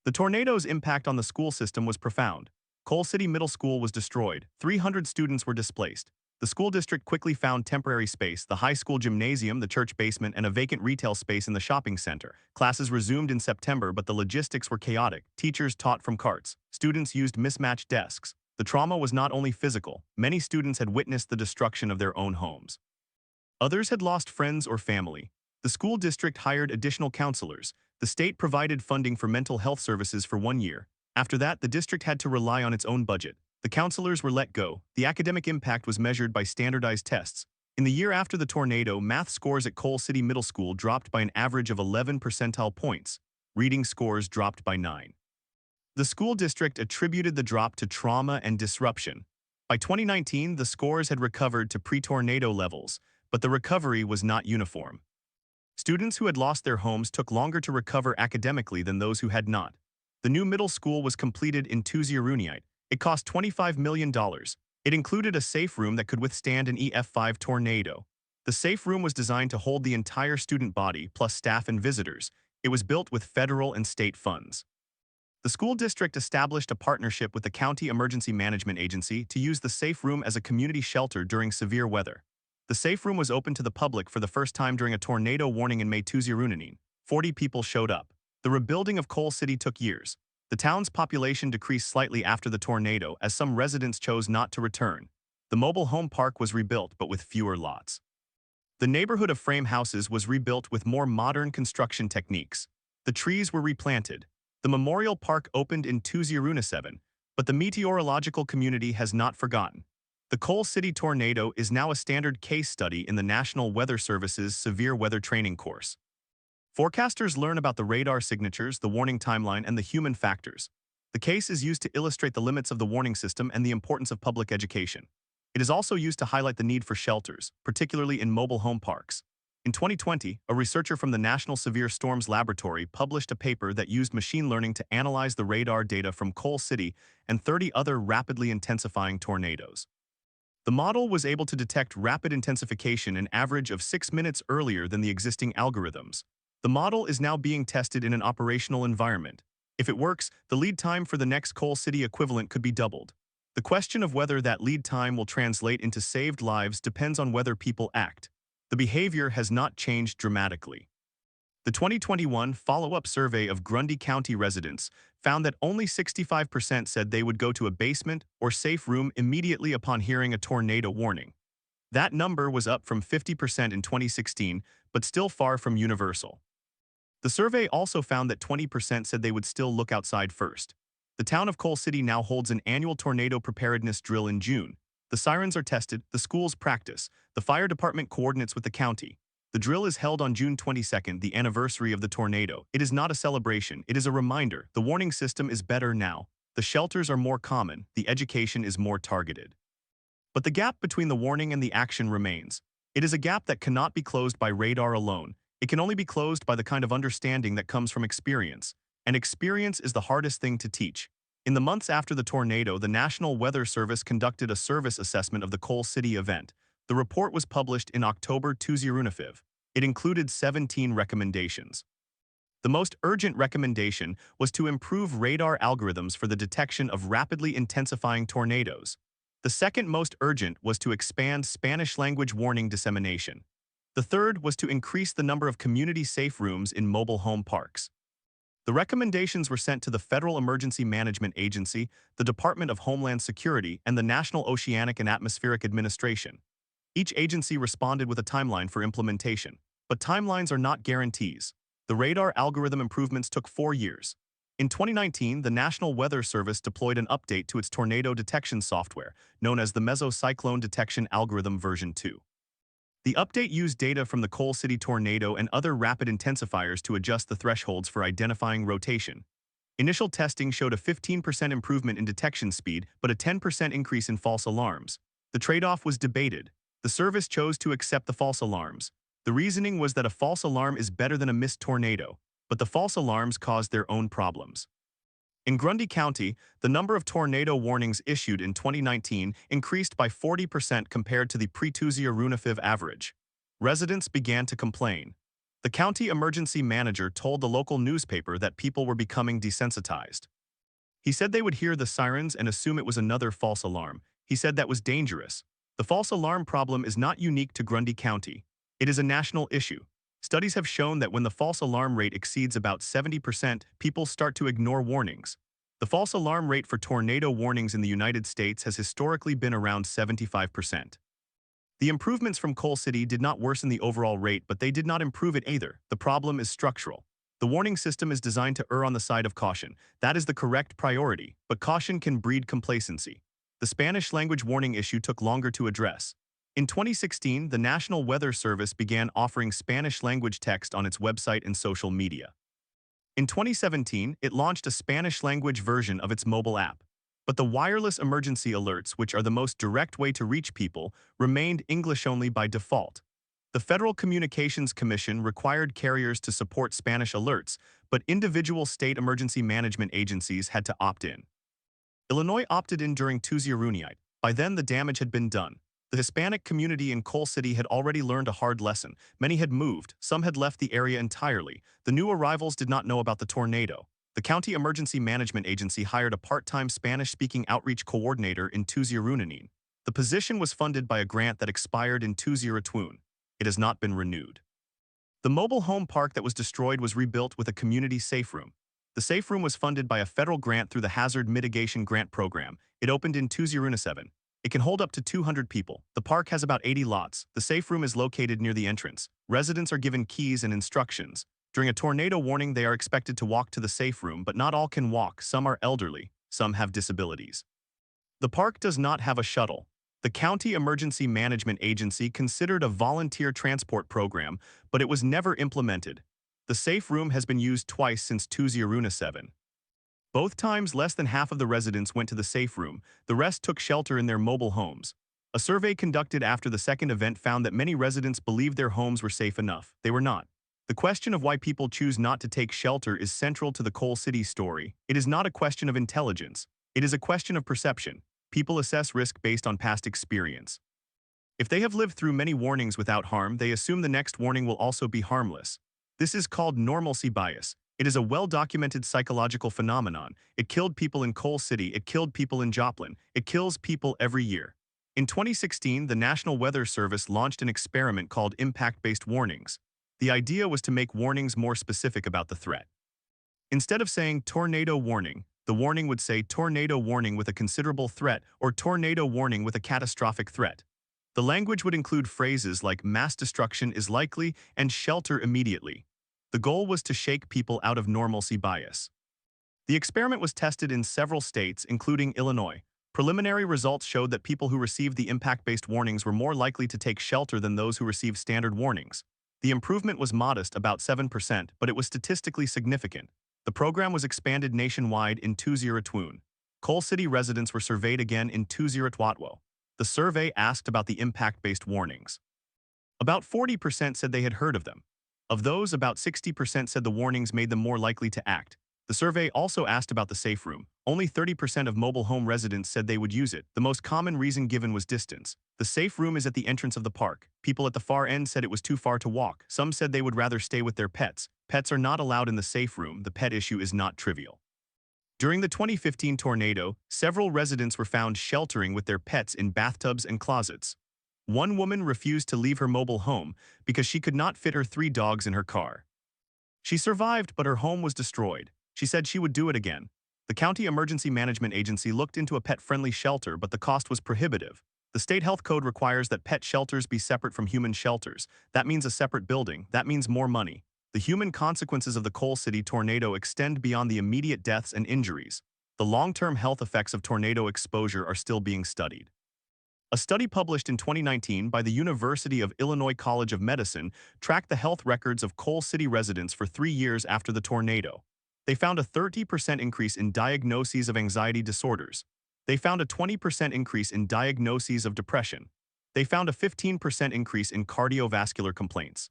The tornado's impact on the school system was profound. Coal City Middle School was destroyed. 300 students were displaced. The school district quickly found temporary space, the high school gymnasium, the church basement, and a vacant retail space in the shopping center. Classes resumed in September, but the logistics were chaotic. Teachers taught from carts. Students used mismatched desks. The trauma was not only physical. Many students had witnessed the destruction of their own homes. Others had lost friends or family. The school district hired additional counselors. The state provided funding for mental health services for 1 year. After that, the district had to rely on its own budget. The counselors were let go. The academic impact was measured by standardized tests. In the year after the tornado, math scores at Coal City Middle School dropped by an average of 11 percentile points. Reading scores dropped by 9. The school district attributed the drop to trauma and disruption. By 2019, the scores had recovered to pre-tornado levels, but the recovery was not uniform. Students who had lost their homes took longer to recover academically than those who had not. The new middle school was completed in Tuesday. It cost $25 million. It included a safe room that could withstand an EF5 tornado. The safe room was designed to hold the entire student body, plus staff and visitors. It was built with federal and state funds. The school district established a partnership with the County Emergency Management Agency to use the safe room as a community shelter during severe weather. The safe room was open to the public for the first time during a tornado warning in May 2019. 40 people showed up. The rebuilding of Coal City took years. The town's population decreased slightly after the tornado as some residents chose not to return. The mobile home park was rebuilt but with fewer lots. The neighborhood of frame houses was rebuilt with more modern construction techniques. The trees were replanted. The memorial park opened in 2007, but the meteorological community has not forgotten. The Coal City tornado is now a standard case study in the National Weather Service's Severe Weather Training course. Forecasters learn about the radar signatures, the warning timeline, and the human factors. The case is used to illustrate the limits of the warning system and the importance of public education. It is also used to highlight the need for shelters, particularly in mobile home parks. In 2020, a researcher from the National Severe Storms Laboratory published a paper that used machine learning to analyze the radar data from Coal City and 30 other rapidly intensifying tornadoes. The model was able to detect rapid intensification an average of 6 minutes earlier than the existing algorithms. The model is now being tested in an operational environment. If it works, the lead time for the next Coal City equivalent could be doubled. The question of whether that lead time will translate into saved lives depends on whether people act. The behavior has not changed dramatically. The 2021 follow-up survey of Grundy County residents found that only 65% said they would go to a basement or safe room immediately upon hearing a tornado warning. That number was up from 50% in 2016, but still far from universal. The survey also found that 20% said they would still look outside first. The town of Coal City now holds an annual tornado preparedness drill in June. The sirens are tested, the schools practice, the fire department coordinates with the county. The drill is held on June 22, the anniversary of the tornado. It is not a celebration, it is a reminder. The warning system is better now. The shelters are more common, the education is more targeted. But the gap between the warning and the action remains. It is a gap that cannot be closed by radar alone. It can only be closed by the kind of understanding that comes from experience. And experience is the hardest thing to teach. In the months after the tornado, the National Weather Service conducted a service assessment of the Coal City event. The report was published in October 2005. It included 17 recommendations. The most urgent recommendation was to improve radar algorithms for the detection of rapidly intensifying tornadoes. The second most urgent was to expand Spanish-language warning dissemination. The third was to increase the number of community-safe rooms in mobile home parks. The recommendations were sent to the Federal Emergency Management Agency, the Department of Homeland Security, and the National Oceanic and Atmospheric Administration. Each agency responded with a timeline for implementation. But timelines are not guarantees. The radar algorithm improvements took 4 years. In 2019, the National Weather Service deployed an update to its tornado detection software, known as the Mesocyclone Detection Algorithm version 2. The update used data from the Coal City tornado and other rapid intensifiers to adjust the thresholds for identifying rotation. Initial testing showed a 15% improvement in detection speed, but a 10% increase in false alarms. The trade-off was debated. The service chose to accept the false alarms. The reasoning was that a false alarm is better than a missed tornado, but the false alarms caused their own problems. In Grundy County, the number of tornado warnings issued in 2019 increased by 40% compared to the pre-Romeoville average. Residents began to complain. The county emergency manager told the local newspaper that people were becoming desensitized. He said they would hear the sirens and assume it was another false alarm. He said that was dangerous. The false alarm problem is not unique to Grundy County. It is a national issue. Studies have shown that when the false alarm rate exceeds about 70%, people start to ignore warnings. The false alarm rate for tornado warnings in the United States has historically been around 75%. The improvements from Coal City did not worsen the overall rate, but they did not improve it either. The problem is structural. The warning system is designed to err on the side of caution. That is the correct priority, but caution can breed complacency. The Spanish language warning issue took longer to address. In 2016, the National Weather Service began offering Spanish-language text on its website and social media. In 2017, it launched a Spanish-language version of its mobile app. But the wireless emergency alerts, which are the most direct way to reach people, remained English-only by default. The Federal Communications Commission required carriers to support Spanish alerts, but individual state emergency management agencies had to opt in. Illinois opted in during Tuesday. By then, the damage had been done. The Hispanic community in Coal City had already learned a hard lesson. Many had moved, some had left the area entirely. The new arrivals did not know about the tornado. The County Emergency Management Agency hired a part-time Spanish-speaking outreach coordinator in Tuesday. The position was funded by a grant that expired in 2020. It has not been renewed. The mobile home park that was destroyed was rebuilt with a community safe room. The safe room was funded by a federal grant through the Hazard Mitigation Grant Program. It opened in 2007. It can hold up to 200 people. The park has about 80 lots. The safe room is located near the entrance. Residents are given keys and instructions. During a tornado warning, they are expected to walk to the safe room, but not all can walk. Some are elderly. Some have disabilities. The park does not have a shuttle. The County Emergency Management Agency considered a volunteer transport program, but it was never implemented. The safe room has been used twice since 2007. Both times, less than half of the residents went to the safe room. The rest took shelter in their mobile homes. A survey conducted after the second event found that many residents believed their homes were safe enough. They were not. The question of why people choose not to take shelter is central to the Coal City story. It is not a question of intelligence. It is a question of perception. People assess risk based on past experience. If they have lived through many warnings without harm, they assume the next warning will also be harmless. This is called normalcy bias. It is a well-documented psychological phenomenon. It killed people in Coal City. It killed people in Joplin. It kills people every year. In 2016, the National Weather Service launched an experiment called impact-based warnings. The idea was to make warnings more specific about the threat. Instead of saying tornado warning, the warning would say tornado warning with a considerable threat or tornado warning with a catastrophic threat. The language would include phrases like mass destruction is likely and shelter immediately. The goal was to shake people out of normalcy bias. The experiment was tested in several states, including Illinois. Preliminary results showed that people who received the impact-based warnings were more likely to take shelter than those who received standard warnings. The improvement was modest, about 7%, but it was statistically significant. The program was expanded nationwide in 2020. Coal City residents were surveyed again in 2020. The survey asked about the impact-based warnings. About 40% said they had heard of them. Of those, about 60% said the warnings made them more likely to act. The survey also asked about the safe room. Only 30% of mobile home residents said they would use it. The most common reason given was distance. The safe room is at the entrance of the park. People at the far end said it was too far to walk. Some said they would rather stay with their pets. Pets are not allowed in the safe room. The pet issue is not trivial. During the 2015 tornado, several residents were found sheltering with their pets in bathtubs and closets. One woman refused to leave her mobile home because she could not fit her 3 dogs in her car. She survived, but her home was destroyed. She said she would do it again. The County Emergency Management Agency looked into a pet-friendly shelter, but the cost was prohibitive. The state health code requires that pet shelters be separate from human shelters. That means a separate building. That means more money. The human consequences of the Coal City tornado extend beyond the immediate deaths and injuries. The long-term health effects of tornado exposure are still being studied. A study published in 2019 by the University of Illinois College of Medicine tracked the health records of Coal City residents for 3 years after the tornado. They found a 30% increase in diagnoses of anxiety disorders. They found a 20% increase in diagnoses of depression. They found a 15% increase in cardiovascular complaints.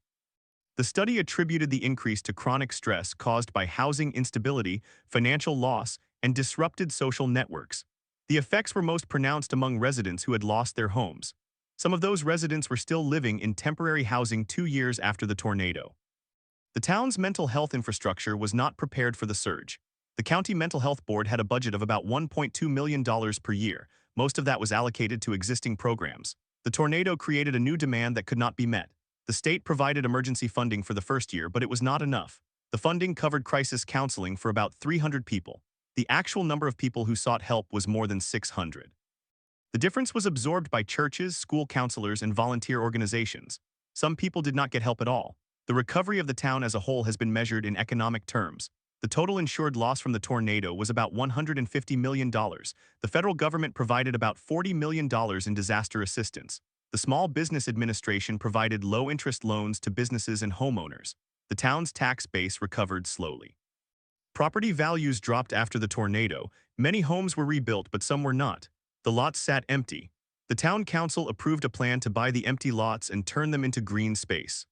The study attributed the increase to chronic stress caused by housing instability, financial loss, and disrupted social networks. The effects were most pronounced among residents who had lost their homes. Some of those residents were still living in temporary housing 2 years after the tornado. The town's mental health infrastructure was not prepared for the surge. The county mental health board had a budget of about $1.2 million per year. Most of that was allocated to existing programs. The tornado created a new demand that could not be met. The state provided emergency funding for the first year, but it was not enough. The funding covered crisis counseling for about 300 people. The actual number of people who sought help was more than 600. The difference was absorbed by churches, school counselors, and volunteer organizations. Some people did not get help at all. The recovery of the town as a whole has been measured in economic terms. The total insured loss from the tornado was about $150 million. The federal government provided about $40 million in disaster assistance. The Small Business Administration provided low-interest loans to businesses and homeowners. The town's tax base recovered slowly. Property values dropped after the tornado. Many homes were rebuilt, but some were not. The lots sat empty. The town council approved a plan to buy the empty lots and turn them into green space.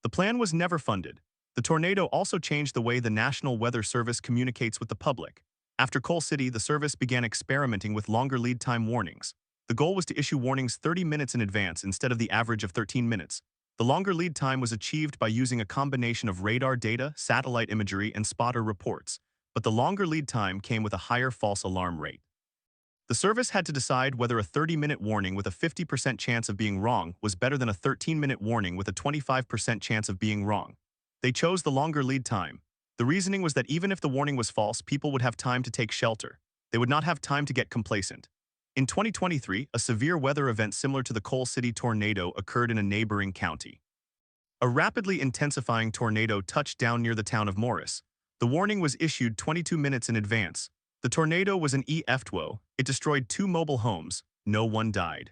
The plan was never funded. The tornado also changed the way the National Weather Service communicates with the public. After Coal City, the service began experimenting with longer lead time warnings. The goal was to issue warnings 30 minutes in advance instead of the average of 13 minutes. The longer lead time was achieved by using a combination of radar data, satellite imagery, and spotter reports, but the longer lead time came with a higher false alarm rate. The service had to decide whether a 30-minute warning with a 50% chance of being wrong was better than a 13-minute warning with a 25% chance of being wrong. They chose the longer lead time. The reasoning was that even if the warning was false, people would have time to take shelter. They would not have time to get complacent. In 2023, a severe weather event similar to the Coal City tornado occurred in a neighboring county. A rapidly intensifying tornado touched down near the town of Morris. The warning was issued 22 minutes in advance. The tornado was an EF2O. It destroyed 2 mobile homes. No one died.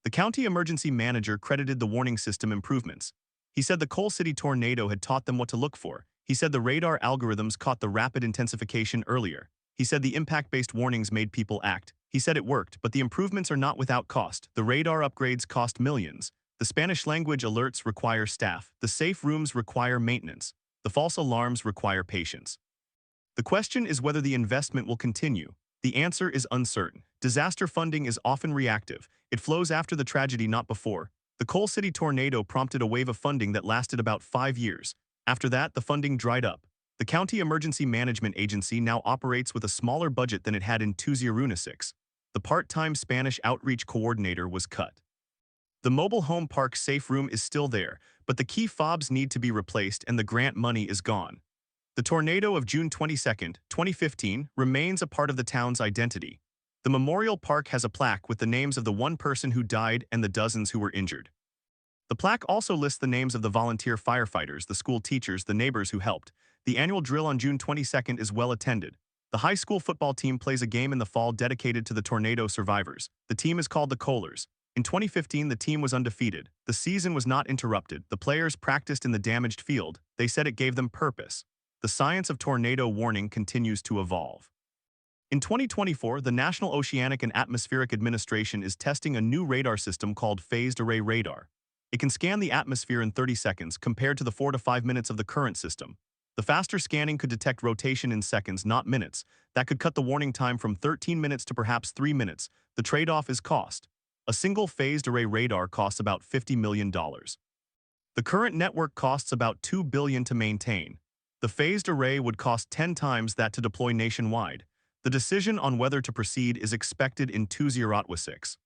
The county emergency manager credited the warning system improvements. He said the Coal City tornado had taught them what to look for. He said the radar algorithms caught the rapid intensification earlier. He said the impact-based warnings made people act. He said it worked, but the improvements are not without cost. The radar upgrades cost millions. The Spanish language alerts require staff. The safe rooms require maintenance. The false alarms require patience. The question is whether the investment will continue. The answer is uncertain. Disaster funding is often reactive. It flows after the tragedy, not before. The Coal City tornado prompted a wave of funding that lasted about 5 years. After that, the funding dried up. The County Emergency Management Agency now operates with a smaller budget than it had in 2006. The part-time Spanish outreach coordinator was cut. The mobile home park safe room is still there, but the key fobs need to be replaced and the grant money is gone. The tornado of June 22, 2015 remains a part of the town's identity. The memorial park has a plaque with the names of the 1 person who died and the dozens who were injured. The plaque also lists the names of the volunteer firefighters, the school teachers, the neighbors who helped. The annual drill on June 22 is well attended. The high school football team plays a game in the fall dedicated to the tornado survivors. The team is called the Kohlers. In 2015, the team was undefeated. The season was not interrupted. The players practiced in the damaged field. They said it gave them purpose. The science of tornado warning continues to evolve. In 2024, the National Oceanic and Atmospheric Administration is testing a new radar system called phased array radar. It can scan the atmosphere in 30 seconds compared to the 4 to 5 minutes of the current system. The faster scanning could detect rotation in seconds, not minutes. That could cut the warning time from 13 minutes to perhaps 3 minutes. The trade-off is cost. A single phased array radar costs about $50 million. The current network costs about $2 billion to maintain. The phased array would cost 10 times that to deploy nationwide. The decision on whether to proceed is expected in 2026.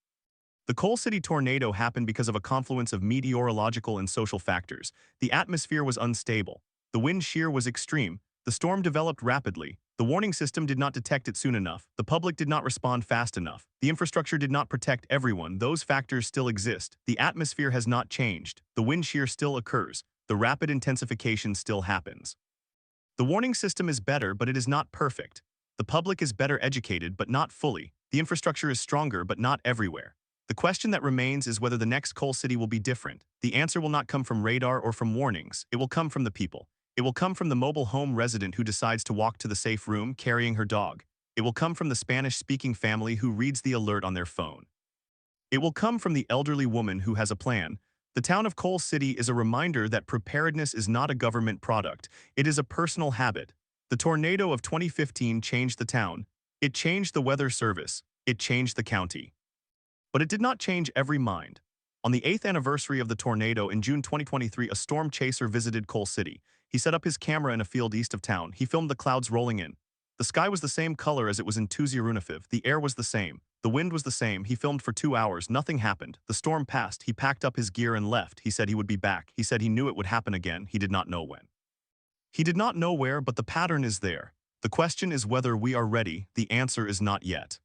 The Coal City tornado happened because of a confluence of meteorological and social factors. The atmosphere was unstable. The wind shear was extreme. The storm developed rapidly. The warning system did not detect it soon enough. The public did not respond fast enough. The infrastructure did not protect everyone. Those factors still exist. The atmosphere has not changed. The wind shear still occurs. The rapid intensification still happens. The warning system is better, but it is not perfect. The public is better educated, but not fully. The infrastructure is stronger, but not everywhere. The question that remains is whether the next coal city will be different. The answer will not come from radar or from warnings. It will come from the people. It will come from the mobile home resident who decides to walk to the safe room carrying her dog. It will come from the Spanish-speaking family who reads the alert on their phone. It will come from the elderly woman who has a plan. The town of Coal City is a reminder that preparedness is not a government product. It is a personal habit. The tornado of 2015 changed the town. It changed the weather service. It changed the county. But it did not change every mind. On the 8th anniversary of the tornado in June 2023, a storm chaser visited Coal City. He set up his camera in a field east of town. He filmed the clouds rolling in. The sky was the same color as it was in Romeoville. The air was the same. The wind was the same. He filmed for 2 hours. Nothing happened. The storm passed. He packed up his gear and left. He said he would be back. He said he knew it would happen again. He did not know when. He did not know where, but the pattern is there. The question is whether we are ready. The answer is not yet.